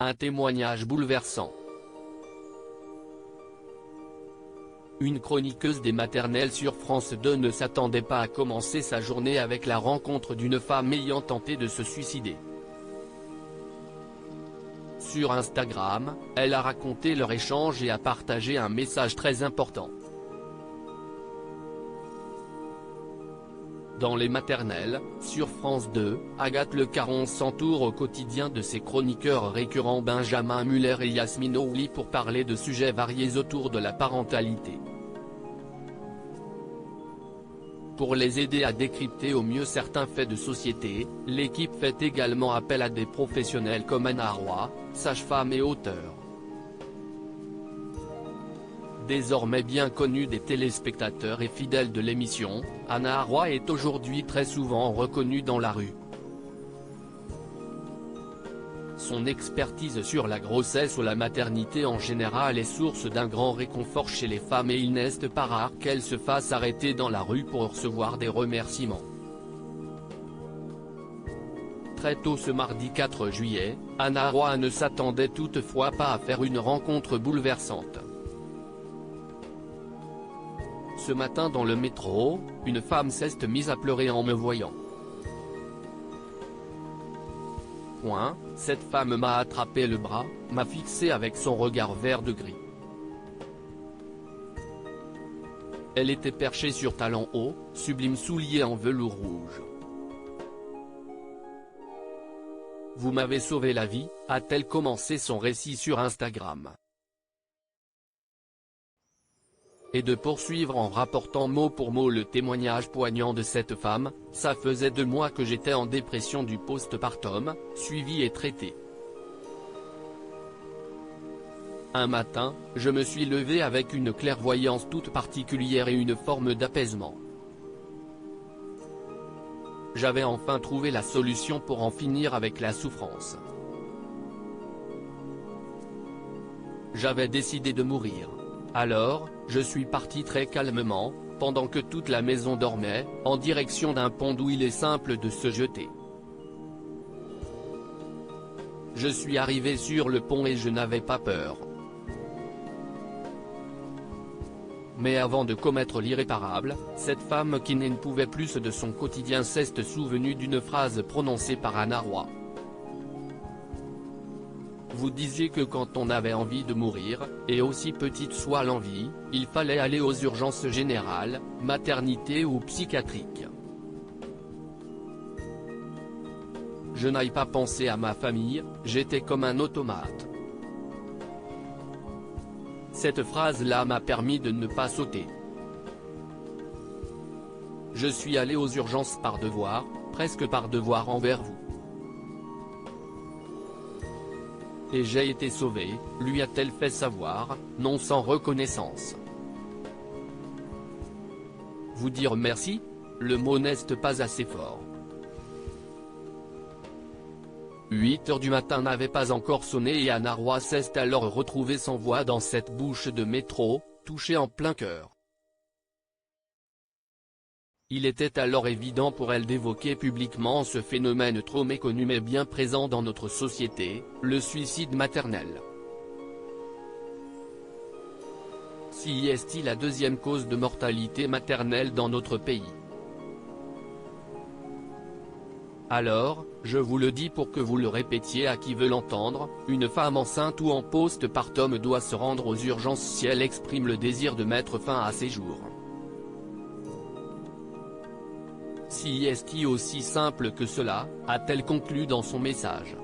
Un témoignage bouleversant. Une chroniqueuse des maternelles sur France 2 ne s'attendait pas à commencer sa journée avec la rencontre d'une femme ayant tenté de se suicider. Sur Instagram, elle a raconté leur échange et a partagé un message très important. Dans les maternelles, sur France 2, Agathe Le Caron s'entoure au quotidien de ses chroniqueurs récurrents Benjamin Muller et Yasmine Ouli pour parler de sujets variés autour de la parentalité. Pour les aider à décrypter au mieux certains faits de société, l'équipe fait également appel à des professionnels comme Anna Roy, sage-femme et auteure. Désormais bien connue des téléspectateurs et fidèles de l'émission, Anna Roy est aujourd'hui très souvent reconnue dans la rue. Son expertise sur la grossesse ou la maternité en général est source d'un grand réconfort chez les femmes et il n'est pas rare qu'elles se fassent arrêter dans la rue pour recevoir des remerciements. Très tôt ce mardi 4 juillet, Anna Roy ne s'attendait toutefois pas à faire une rencontre bouleversante. Ce matin dans le métro, une femme s'est mise à pleurer en me voyant. Cette femme m'a attrapé le bras, m'a fixé avec son regard vert de gris. Elle était perchée sur talons hauts, sublimes souliers en velours rouge. Vous m'avez sauvé la vie, a-t-elle commencé son récit sur Instagram. Et de poursuivre en rapportant mot pour mot le témoignage poignant de cette femme, ça faisait 2 mois que j'étais en dépression du postpartum, suivi et traité. Un matin, je me suis levé avec une clairvoyance toute particulière et une forme d'apaisement. J'avais enfin trouvé la solution pour en finir avec la souffrance. J'avais décidé de mourir. Alors, je suis parti très calmement, pendant que toute la maison dormait, en direction d'un pont d'où il est simple de se jeter. Je suis arrivé sur le pont et je n'avais pas peur. Mais avant de commettre l'irréparable, cette femme qui ne pouvait plus de son quotidien s'est souvenue d'une phrase prononcée par Anna Roy. Vous disiez que quand on avait envie de mourir, et aussi petite soit l'envie, il fallait aller aux urgences générales, maternité ou psychiatriques. Je n'ai pas pensé à ma famille, j'étais comme un automate. Cette phrase-là m'a permis de ne pas sauter. Je suis allé aux urgences par devoir, presque par devoir envers vous. Et j'ai été sauvé, lui a-t-elle fait savoir, non sans reconnaissance. Vous dire merci ? Le mot n'est pas assez fort. 8 heures du matin n'avait pas encore sonné et Anna Roy s'est alors retrouvée sans voix dans cette bouche de métro, touchée en plein cœur. Il était alors évident pour elle d'évoquer publiquement ce phénomène trop méconnu mais bien présent dans notre société, le suicide maternel. Si est-il la 2e cause de mortalité maternelle dans notre pays? Alors, je vous le dis pour que vous le répétiez à qui veut l'entendre, une femme enceinte ou en postpartum doit se rendre aux urgences si elle exprime le désir de mettre fin à ses jours. Si est-il aussi simple que cela, a-t-elle conclu dans son message.